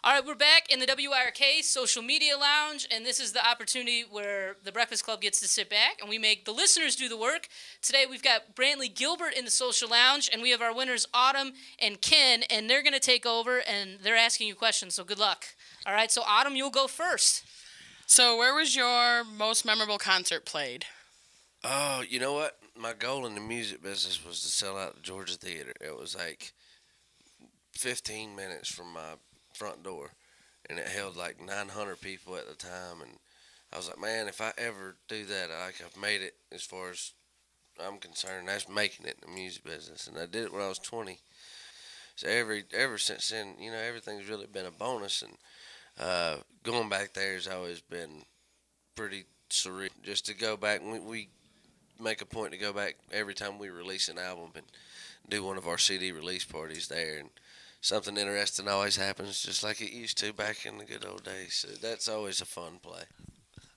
All right, we're back in the WYRK Social Media Lounge, and this is the opportunity where the Breakfast Club gets to sit back, and we make the listeners do the work. Today we've got Brantley Gilbert in the Social Lounge, and we have our winners Autumn and Ken, and they're going to take over, and they're asking you questions, so good luck. All right, so Autumn, you'll go first. So where was your most memorable concert played? Oh, you know what? My goal in the music business was to sell out the Georgia Theater. It was like 15 minutes from my front door, and it held like 900 people at the time. And I was like, man, if I ever do that, I've made it as far as I'm concerned. That's making it in the music business, and I did it when I was 20. So ever since then, everything's really been a bonus, and going back there has always been pretty surreal. Just to go back, we make a point to go back every time we release an album and do one of our CD release parties there, and something interesting always happens, just like it used to back in the good old days. So that's always a fun play.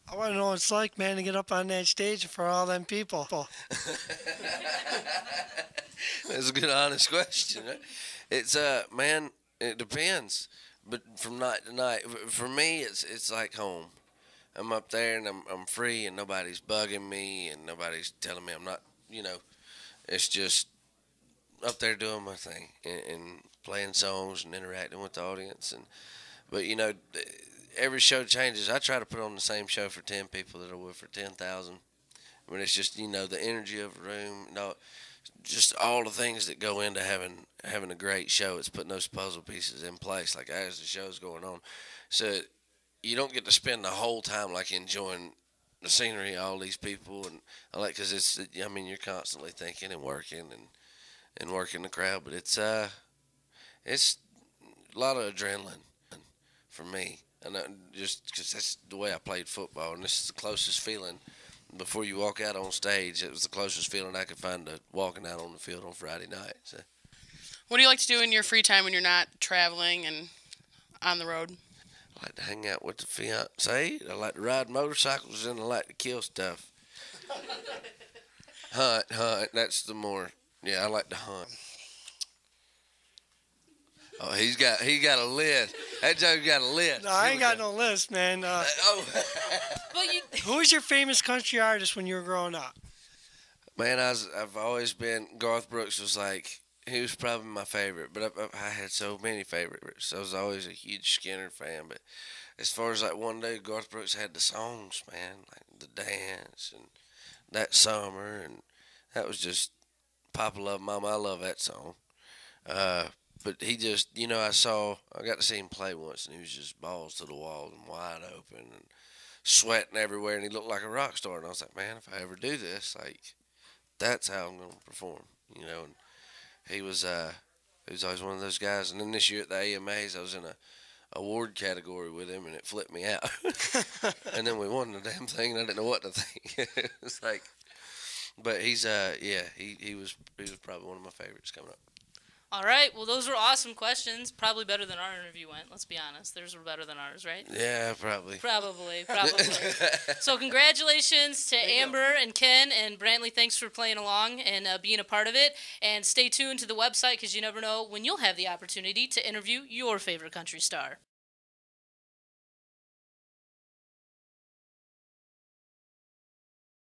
I want to know what it's like, man, to get up on that stage for all them people. That's a good, honest question. It's man, it depends, but from night to night. For me, it's like home. I'm up there and I'm free, and nobody's bugging me, and nobody's telling me I'm not. It's just up there doing my thing and playing songs and interacting with the audience. But every show changes. I try to put on the same show for 10 people that I would for 10,000. I mean, it's just the energy of a room, just all the things that go into having a great show. It's putting those puzzle pieces in place, like as the show's going on. So you don't get to spend the whole time like enjoying the scenery, all these people, and I like, because you're constantly thinking and working and working the crowd, but it's a lot of adrenaline for me, and just because that's the way I played football, and this is the closest feeling. Before you walk out on stage, it was the closest feeling I could find to walking out on the field on Friday night. So. What do you like to do in your free time when you're not traveling and on the road? I like to hang out with the fiance. I like to ride motorcycles, and I like to kill stuff. Hunt. That's the more. Yeah, I like to hunt. Oh, he got a list. That joke's got a list. No, I ain't got no list, man. But Who was your famous country artist when you were growing up? Man, I've always been. Garth Brooks was like, he was probably my favorite, but I had so many favorites. I was always a huge Skinner fan, but as far as like one day, Garth Brooks had the songs, man, like The Dance and That Summer, and that was just Papa Love Mama. I love that song. But he just, I got to see him play once, and he was just balls to the wall and wide open and sweating everywhere, and he looked like a rock star. And I was like, man, if I ever do this, like, that's how I'm going to perform, And he was always one of those guys. And then this year at the AMAs, I was in a award category with him, and it flipped me out. And then we won the damn thing, and I didn't know what to think. It's like, but he was probably one of my favorites coming up. all right, well, those were awesome questions. Probably better than our interview went, let's be honest. Theirs were better than ours, right? Yeah, probably. Probably. So congratulations to Amber and Ken and Brantley. Thanks for playing along and being a part of it. And stay tuned to the website, because you never know when you'll have the opportunity to interview your favorite country star.